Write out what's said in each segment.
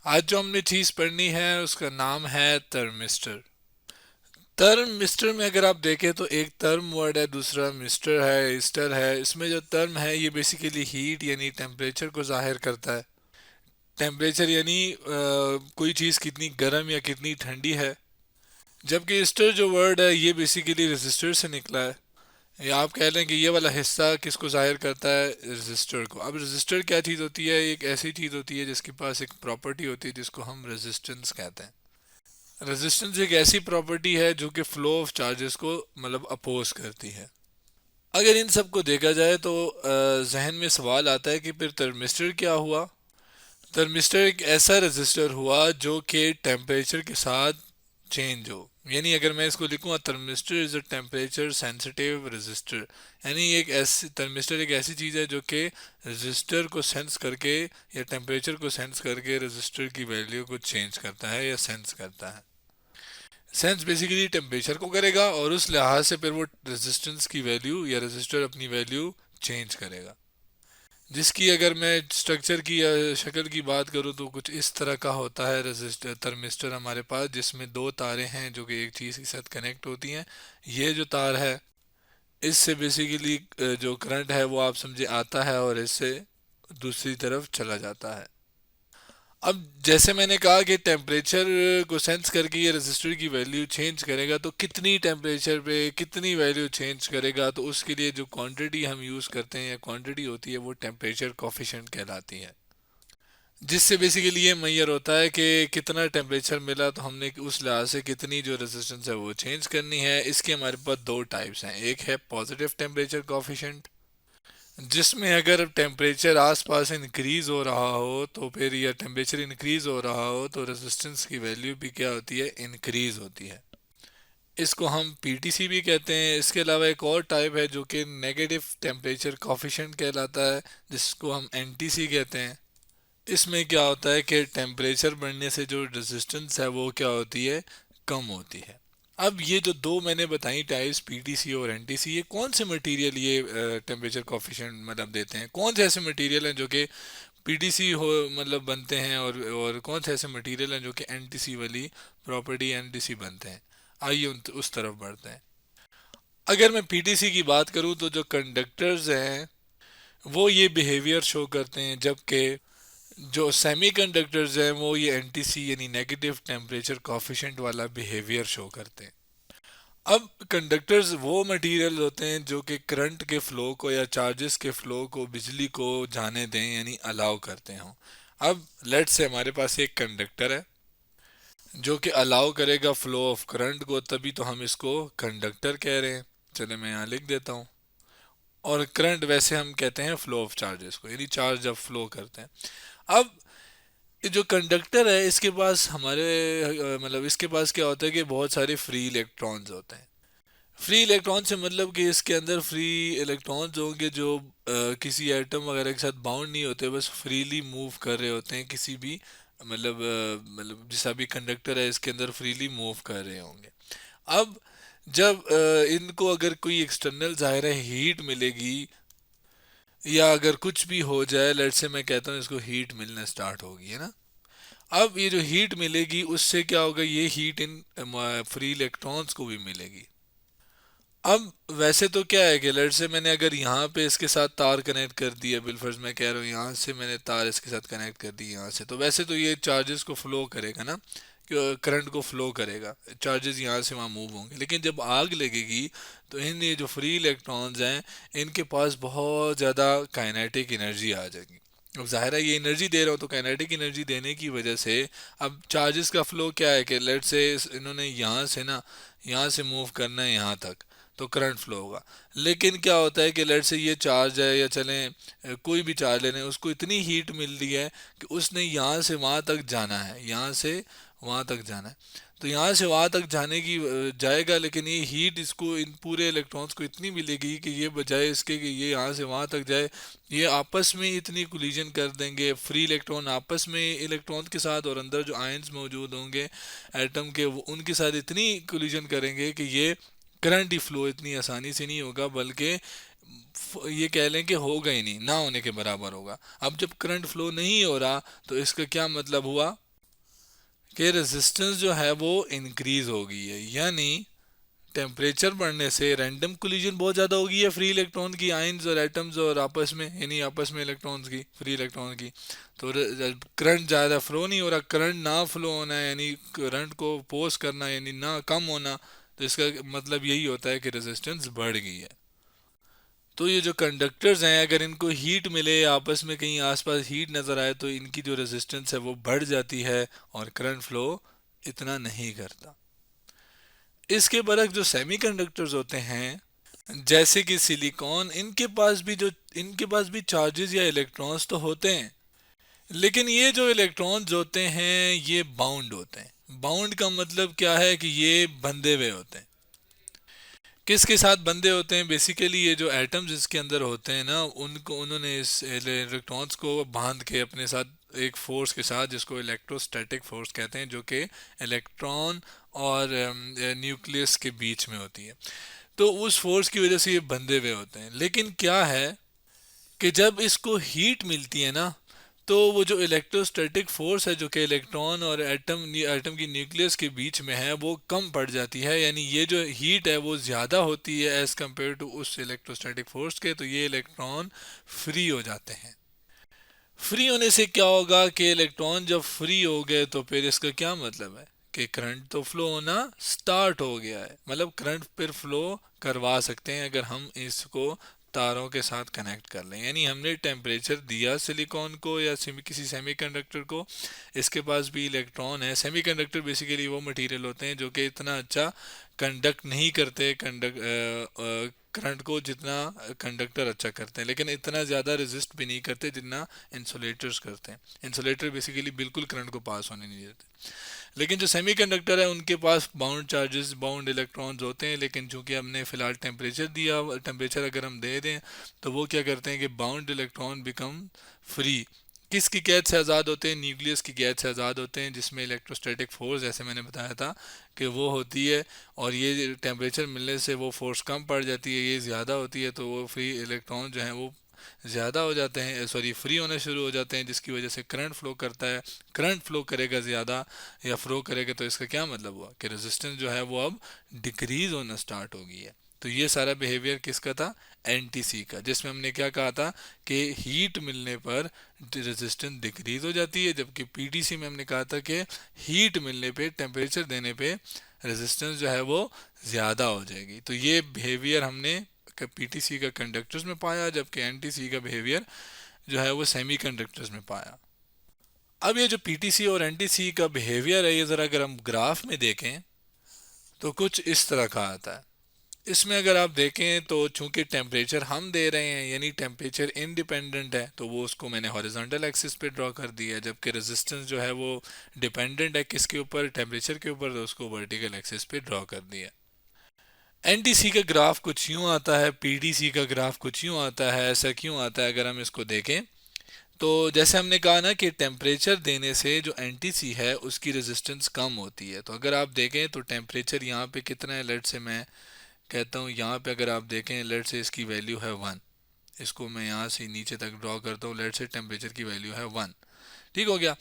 आज जो हमने चीज़ पढ़नी है उसका नाम है थर्मिस्टर। थर्मिस्टर में अगर आप देखें तो एक थर्म वर्ड है, दूसरा मिस्टर है, ईस्टर है। इसमें जो थर्म है ये बेसिकली हीट यानी टेम्परेचर को जाहिर करता है। टेम्परेचर यानी कोई चीज़ कितनी गर्म या कितनी ठंडी है। जबकि ईस्टर जो वर्ड है ये बेसिकली रेजिस्टर से निकला है। या आप कह लें कि ये वाला हिस्सा किसको जाहिर करता है, रजिस्टर को। अब रजिस्टर क्या चीज़ होती है? एक ऐसी चीज़ होती है जिसके पास एक प्रॉपर्टी होती है जिसको हम रेजिस्टेंस कहते हैं। रेजिस्टेंस एक ऐसी प्रॉपर्टी है जो कि फ्लो ऑफ चार्जेस को मतलब अपोज करती है। अगर इन सब को देखा जाए तो जहन में सवाल आता है कि फिर थर्मिस्टर क्या हुआ। थर्मिस्टर एक ऐसा रेजिस्टर हुआ जो कि टेम्परेचर के साथ चेंज हो। यानी अगर मैं इसको लिखूँ, thermistor is a temperature sensitive resistor. यानी एक ऐसी थर्मिस्टर एक ऐसी चीज़ है जो कि रेजिस्टर को सेंस करके या टेम्परेचर को सेंस करके रेजिस्टर की वैल्यू को चेंज करता है या सेंस करता है। सेंस बेसिकली टेम्परेचर को करेगा और उस लिहाज से फिर वो रेजिस्टेंस की वैल्यू या रेजिस्टर अपनी वैल्यू चेंज करेगा। जिसकी अगर मैं स्ट्रक्चर की या शक्ल की बात करूँ तो कुछ इस तरह का होता है रेजिस्टर थर्मिस्टर हमारे पास, जिसमें दो तारें हैं जो कि एक चीज़ के साथ कनेक्ट होती हैं। ये जो तार है इससे बेसिकली जो करंट है वो आप समझे आता है और इससे दूसरी तरफ चला जाता है। अब जैसे मैंने कहा कि टेम्परेचर को सेंस करके ये रेजिस्टर की वैल्यू चेंज करेगा, तो कितनी टेम्परेचर पे कितनी वैल्यू चेंज करेगा, तो उसके लिए जो क्वांटिटी हम यूज़ करते हैं या क्वांटिटी होती है वो टेम्परेचर कोफिशिएंट कहलाती है। जिससे बेसिकली ये मैयर होता है कि कितना टेम्परेचर मिला तो हमने उस लिहाज से कितनी जो रेजिस्टेंस है वो चेंज करनी है। इसके हमारे पास दो टाइप्स हैं। एक है पॉजिटिव टेम्परेचर कोफिशिएंट, जिसमें अगर टेम्परेचर आसपास इंक्रीज हो रहा हो तो फिर या टेम्परेचर इंक्रीज हो रहा हो तो रेजिस्टेंस की वैल्यू भी क्या होती है, इंक्रीज होती है। इसको हम पीटीसी भी कहते हैं। इसके अलावा एक और टाइप है जो कि नेगेटिव टेम्परेचर कोफिशिएंट कहलाता है, जिसको हम एनटीसी कहते हैं। इसमें क्या होता है कि टेम्परेचर बढ़ने से जो रेजिस्टेंस है वो क्या होती है, कम होती है। अब ये जो दो मैंने बताई टाइप्स, पीटीसी और एनटीसी, ये कौन से मटेरियल ये टेम्परेचर कोफिशिएंट मतलब देते हैं? कौन से ऐसे मटेरियल हैं जो कि पीटीसी हो मतलब बनते हैं और कौन से ऐसे मटेरियल हैं जो कि एनटीसी वाली प्रॉपर्टी एनटीसी बनते हैं? आइए उस तरफ बढ़ते हैं। अगर मैं पीटीसी की बात करूं तो जो कंडक्टर्स हैं वो ये बिहेवियर शो करते हैं, जबकि जो सेमीकंडक्टर्स हैं वो ये एनटीसी यानी नेगेटिव टेम्परेचर कोफिशिएंट वाला बिहेवियर शो करते हैं। अब कंडक्टर्स वो मटेरियल होते हैं जो कि करंट के फ्लो को या चार्जेस के फ्लो को, बिजली को जाने दें यानी अलाउ करते हों। अब लेट्स से हमारे पास एक कंडक्टर है जो कि अलाउ करेगा फ्लो ऑफ करंट को, तभी तो हम इसको कंडक्टर कह रहे हैं। चले मैं यहाँ लिख देता हूँ। और करंट वैसे हम कहते हैं फ्लो ऑफ चार्जेस को, यानी चार्ज जब फ्लो करते हैं। अब ये जो कंडक्टर है इसके पास हमारे मतलब इसके पास क्या होता है कि बहुत सारे फ्री इलेक्ट्रॉन्स होते हैं। फ्री इलेक्ट्रॉन से मतलब कि इसके अंदर फ्री इलेक्ट्रॉन्स होंगे जो किसी एटम वगैरह के साथ बाउंड नहीं होते, बस फ्रीली मूव कर रहे होते हैं किसी भी मतलब जैसा भी कंडक्टर है इसके अंदर फ्रीली मूव कर रहे होंगे। अब जब इनको अगर कोई एक्सटर्नल ज़ाहिर है हीट मिलेगी या अगर कुछ भी हो जाए, लेट्स से मैं कहता हूँ इसको हीट मिलना स्टार्ट होगी, है ना। अब ये जो हीट मिलेगी उससे क्या होगा, ये हीट इन फ्री इलेक्ट्रॉन्स को भी मिलेगी। अब वैसे तो क्या है कि लेट से मैंने अगर यहाँ पे इसके साथ तार कनेक्ट कर दिया, बिलफर्ज मैं कह रहा हूँ यहाँ से मैंने तार इसके साथ कनेक्ट कर दी यहाँ से, तो वैसे तो ये चार्जेस को फ्लो करेगा ना, करंट को फ्लो करेगा, चार्जेस यहाँ से वहाँ मूव होंगे। लेकिन जब आग लगेगी तो इन ये जो फ्री इलेक्ट्रॉन्स हैं इनके पास बहुत ज़्यादा काइनेटिक एनर्जी आ जाएगी। अब जाहिर है ये एनर्जी दे रहा हूँ तो काइनेटिक एनर्जी देने की वजह से अब चार्जेस का फ्लो क्या है कि लेट से इन्होंने यहाँ से ना, यहाँ से मूव करना है यहाँ तक, तो करंट फ्लो होगा। लेकिन क्या होता है कि लेट से ये चार्ज है या चलें कोई भी चार्ज लेने, उसको इतनी हीट मिल रही है कि उसने यहाँ से वहाँ तक जाना है, यहाँ से वहाँ तक जाना है। तो यहाँ से वहाँ तक जाने की जाएगा, लेकिन ये हीट इसको इन पूरे इलेक्ट्रॉन्स को इतनी मिलेगी कि ये बजाय इसके कि ये यहाँ से वहाँ तक जाए, ये आपस में इतनी कोलिजन कर देंगे, फ्री इलेक्ट्रॉन आपस में इलेक्ट्रॉन के साथ और अंदर जो आयंस मौजूद होंगे एटम के वो उनके साथ इतनी कोलिजन करेंगे कि ये करंट ही फ्लो इतनी आसानी से नहीं होगा, बल्कि ये कह लें कि होगा ही नहीं, ना होने के बराबर होगा। अब जब करंट फ्लो नहीं हो रहा तो इसका क्या मतलब हुआ कि रेजिस्टेंस जो है वो इंक्रीज हो गई है, यानी टेम्परेचर बढ़ने से रैंडम कोलिजन बहुत ज़्यादा होगी है फ्री इलेक्ट्रॉन की, आयंस और एटम्स और आपस में, यानी आपस में इलेक्ट्रॉन्स की, फ्री इलेक्ट्रॉन की। तो करंट ज़्यादा फ्लो नहीं हो रहा, करंट ना फ्लो होना है यानी करंट को पोस्ट करना यानी ना कम होना, तो इसका मतलब यही होता है कि रेजिस्टेंस बढ़ गई है। तो ये जो कंडक्टर्स हैं अगर इनको हीट मिले, आपस में कहीं आसपास हीट नज़र आए, तो इनकी जो रेजिस्टेंस है वो बढ़ जाती है और करंट फ्लो इतना नहीं करता। इसके बरक्स जो सेमीकंडक्टर्स होते हैं जैसे कि सिलिकॉन, इनके पास भी चार्जेस या इलेक्ट्रॉन्स तो होते हैं, लेकिन ये जो इलेक्ट्रॉन्स होते हैं ये बाउंड होते हैं। बाउंड का मतलब क्या है कि ये बंधे हुए होते हैं। किसके साथ बंधे होते हैं? बेसिकली ये जो एटम्स इसके अंदर होते हैं ना, उनको उन्होंने इस इलेक्ट्रॉन्स को बांध के अपने साथ एक फोर्स के साथ, जिसको इलेक्ट्रोस्टैटिक फोर्स कहते हैं, जो कि इलेक्ट्रॉन और न्यूक्लियस के बीच में होती है। तो उस फोर्स की वजह से ये बंधे हुए होते हैं। लेकिन क्या है कि जब इसको हीट मिलती है ना, तो वो जो इलेक्ट्रोस्टैटिक फोर्स है जो कि इलेक्ट्रॉन और एटम की न्यूक्लियस के बीच में है वो कम पड़ जाती है, यानी ये जो हीट है वो ज़्यादा होती है एज़ कम्पेयर टू उस इलेक्ट्रोस्टैटिक फोर्स के, तो ये इलेक्ट्रॉन फ्री हो जाते हैं। फ्री होने से क्या होगा कि इलेक्ट्रॉन जब फ्री हो गए तो फिर इसका क्या मतलब है कि करंट तो फ्लो होना स्टार्ट हो गया है, मतलब करंट फिर फ्लो करवा सकते हैं अगर हम इसको तारों के साथ कनेक्ट कर लें। यानी हमने टेम्परेचर दिया सिलिकॉन को या किसी सेमीकंडक्टर को, इसके पास भी इलेक्ट्रॉन है। सेमीकंडक्टर बेसिकली वो मटेरियल होते हैं जो कि इतना अच्छा कंडक्ट नहीं करते करंट को जितना कंडक्टर अच्छा करते हैं, लेकिन इतना ज़्यादा रेजिस्ट भी नहीं करते जितना इंसुलेटर्स करते हैं। इंसुलेटर बेसिकली बिल्कुल करंट को पास होने नहीं देते। लेकिन जो सेमीकंडक्टर है उनके पास बाउंड चार्जेस, बाउंड इलेक्ट्रॉन्स होते हैं, लेकिन चूंकि हमने फ़िलहाल टेम्परेचर दिया, टेम्परेचर अगर हम दे दें तो वो क्या करते हैं कि बाउंड इलेक्ट्रॉन बिकम फ्री। किसकी कैद से आज़ाद होते हैं? न्यूक्लियस की कैद से आज़ाद होते हैं, जिसमें इलेक्ट्रोस्टैटिक फोर्स, जैसे मैंने बताया था कि वो होती है, और ये टेम्परेचर मिलने से वो फोर्स कम पड़ जाती है, ये ज़्यादा होती है, तो वो फ्री इलेक्ट्रॉन जो हैं वो ज़्यादा हो जाते हैं, सॉरी फ्री होने शुरू हो जाते हैं, जिसकी वजह से करंट फ्लो करता है। करंट फ्लो करेगा ज़्यादा या फ्लो करेगा तो इसका क्या मतलब हुआ कि रेजिस्टेंस जो है वो अब डिक्रीज होना स्टार्ट हो गई है। तो ये सारा बिहेवियर किसका था? एनटीसी का, जिसमें हमने क्या कहा था कि हीट मिलने पर रेजिस्टेंस डिक्रीज हो जाती है, जबकि पीटीसी में हमने कहा था कि हीट मिलने पे, टेम्परेचर देने पे रेजिस्टेंस जो है वो ज़्यादा हो जाएगी। तो ये बिहेवियर हमने पीटीसी का कंडक्टर्स में पाया, जबकि एनटीसी का बिहेवियर जो है वो सेमी कंडक्टर्स में पाया। अब ये जो पीटीसी और एनटीसी का बिहेवियर है, ये ज़रा अगर हम ग्राफ में देखें तो कुछ इस तरह का आता है। इसमें अगर आप देखें तो चूंकि टेम्परेचर हम दे रहे हैं यानी टेम्परेचर इंडिपेंडेंट है, तो वो उसको मैंने हॉरिजॉन्टल एक्सिस पे ड्रॉ कर दिया है, जबकि रेजिस्टेंस जो है वो डिपेंडेंट है किसके ऊपर? टेम्परेचर के ऊपर, तो उसको वर्टिकल एक्सिस पे ड्रॉ कर दिया। एनटीसी का ग्राफ कुछ यूं आता है, पीडीसी का ग्राफ कुछ यूं आता है। ऐसा क्यों आता है? अगर हम इसको देखें तो जैसे हमने कहा ना कि टेम्परेचर देने से जो एनटीसी है उसकी रेजिस्टेंस कम होती है। तो अगर आप देखें तो टेम्परेचर यहाँ पे कितना है, लेट से मैं कहता हूँ यहाँ पे अगर आप देखें, लेट से इसकी वैल्यू है 1, इसको मैं यहाँ से नीचे तक ड्रॉ करता हूँ, लेट से टेम्परेचर की वैल्यू है 1, ठीक हो गया।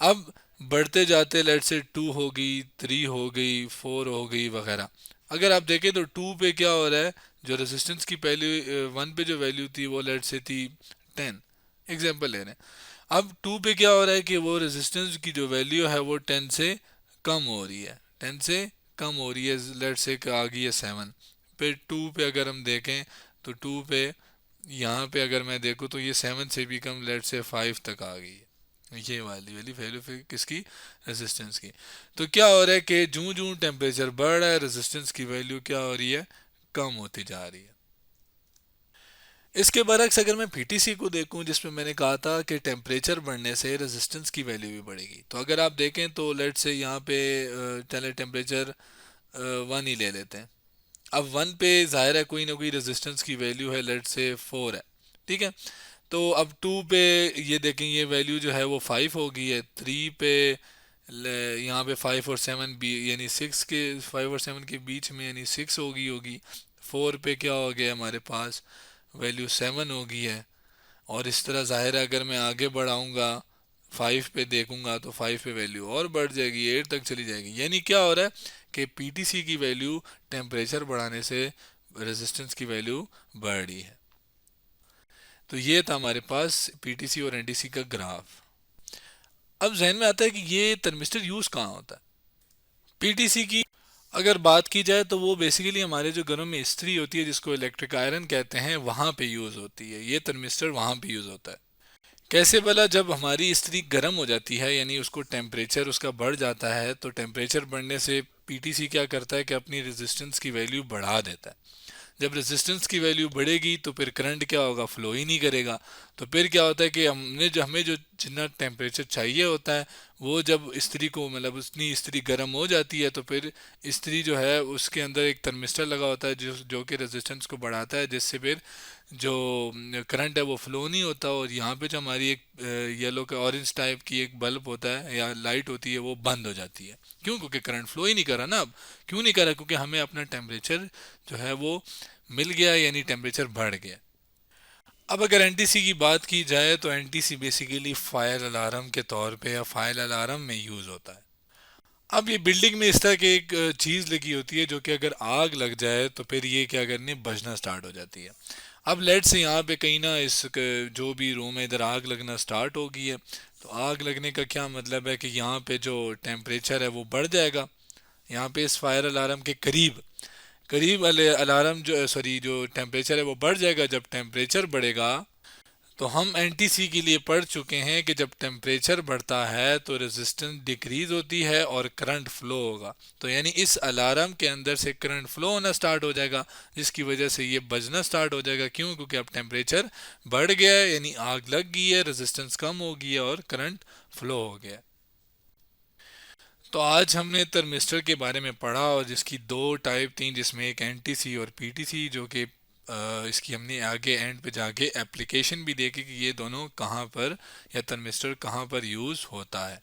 अब बढ़ते जाते लेट से 2 हो गई, 3 हो गई, 4 हो गई वगैरह। अगर आप देखें तो 2 पे क्या हो रहा है, जो रेजिस्टेंस की पहले 1 पे जो वैल्यू थी वो लेट से थी 10, एग्जांपल ले रहे हैं। अब 2 पे क्या हो रहा है कि वो रेजिस्टेंस की जो वैल्यू है वो 10 से कम हो रही है, 10 से कम हो रही है, लेट से आ गई है 7। फिर 2 पे अगर हम देखें तो 2 पे यहाँ पे अगर मैं देखूँ तो ये 7 से भी कम, लेट से 5 तक आ गई है, ये वाली वाली वैल्यू फिर किसकी? रेजिस्टेंस की। तो क्या हो रहा है कि जूं जूं टेम्परेचर बढ़ रहा है रेजिस्टेंस की वैल्यू क्या हो रही है? कम होती जा रही है। इसके बरक्स अगर मैं पीटीसी को देखूं, जिसमें मैंने कहा था कि टेम्परेचर बढ़ने से रेजिस्टेंस की वैल्यू भी बढ़ेगी, तो अगर आप देखें तो लेट से यहाँ पे चले टेम्परेचर 1 ही ले लेते हैं। अब 1 पे जाहिर है कोई ना कोई रेजिस्टेंस की वैल्यू है, लेट से 4 है, ठीक है। तो अब 2 पे ये देखें, ये वैल्यू जो है वो 5 हो गई है। 3 पे यहाँ पे 5 और 7 भी, यानी 6 के 5 और 7 के बीच में यानी 6 हो गई होगी। 4 पे क्या हो गया हमारे पास? वैल्यू 7 हो गई है। और इस तरह जाहिर है अगर मैं आगे बढ़ाऊंगा 5 पे देखूंगा तो 5 पे वैल्यू और बढ़ जाएगी, 8 तक चली जाएगी। यानी क्या हो रहा है कि पीटीसी की वैल्यू टेम्परेचर बढ़ाने से रेजिस्टेंस की वैल्यू बढ़ रही है। तो ये था हमारे पास पीटीसी और एनटीसी का ग्राफ। अब जहन में आता है कि ये थर्मिस्टर यूज कहाँ होता है। पीटीसी की अगर बात की जाए तो वो बेसिकली हमारे जो घरों में इस्त्री होती है, जिसको इलेक्ट्रिक आयरन कहते हैं, वहाँ पे यूज़ होती है। ये थर्मिस्टर वहाँ पे यूज़ होता है। कैसे भला, जब हमारी इस्त्री गर्म हो जाती है यानी उसको टेम्परेचर उसका बढ़ जाता है, तो टेम्परेचर बढ़ने से पीटीसी क्या करता है कि अपनी रेजिस्टेंस की वैल्यू बढ़ा देता है। जब रेजिस्टेंस की वैल्यू बढ़ेगी तो फिर करंट क्या होगा, फ्लो ही नहीं करेगा। तो फिर क्या होता है कि हमें जो जितना टेम्परेचर चाहिए होता है, वो जब इस्त्री को मतलब उतनी इस्त्री गर्म हो जाती है, तो फिर इस्त्री जो है उसके अंदर एक थर्मिस्टर लगा होता है जो कि रेजिस्टेंस को बढ़ाता है, जिससे फिर जो करंट है वो फ्लो नहीं होता। और यहाँ पे जो हमारी एक येलो का ऑरेंज टाइप की एक बल्ब होता है या लाइट होती है, वो बंद हो जाती है। क्यों? क्योंकि करंट फ्लो ही नहीं कर रहा ना। अब क्यों नहीं कर रहा? क्योंकि हमें अपना टेम्परेचर जो है वो मिल गया, यानी टेम्परेचर बढ़ गया। अब अगर एनटीसी की बात की जाए तो एनटीसी बेसिकली फायर अलार्म के तौर पे या फायर अलार्म में यूज़ होता है। अब ये बिल्डिंग में इस तरह की एक चीज़ लगी होती है जो कि अगर आग लग जाए तो फिर ये क्या करने, बजना स्टार्ट हो जाती है। अब लेट से यहाँ पे कहीं ना जो भी रूम है इधर आग लगना स्टार्ट हो गई है। तो आग लगने का क्या मतलब है कि यहाँ पे जो टेम्परेचर है वो बढ़ जाएगा। यहाँ पे इस फायर अलार्म के करीब करीब वाले अलार्म जो सॉरी जो टेम्परेचर है वो बढ़ जाएगा। जब टेम्परेचर बढ़ेगा, तो हम एनटीसी के लिए पढ़ चुके हैं कि जब टेम्परेचर बढ़ता है तो रेजिस्टेंस डिक्रीज होती है और करंट फ्लो होगा। तो यानी इस अलार्म के अंदर से करंट फ्लो होना स्टार्ट हो जाएगा, जिसकी वजह से ये बजना स्टार्ट हो जाएगा। क्यों? क्योंकि अब टेम्परेचर बढ़ गया है, यानी आग लग गई है, रेजिस्टेंस कम हो गई है और करंट फ्लो हो गया है। तो आज हमने थर्मिस्टर के बारे में पढ़ा और जिसकी दो टाइप थी, जिसमें एक एनटीसी और पीटीसी, जो कि इसकी हमने आगे एंड पे जाके एप्लीकेशन भी देखी कि ये दोनों कहाँ पर या थर्मिस्टर कहाँ पर यूज़ होता है।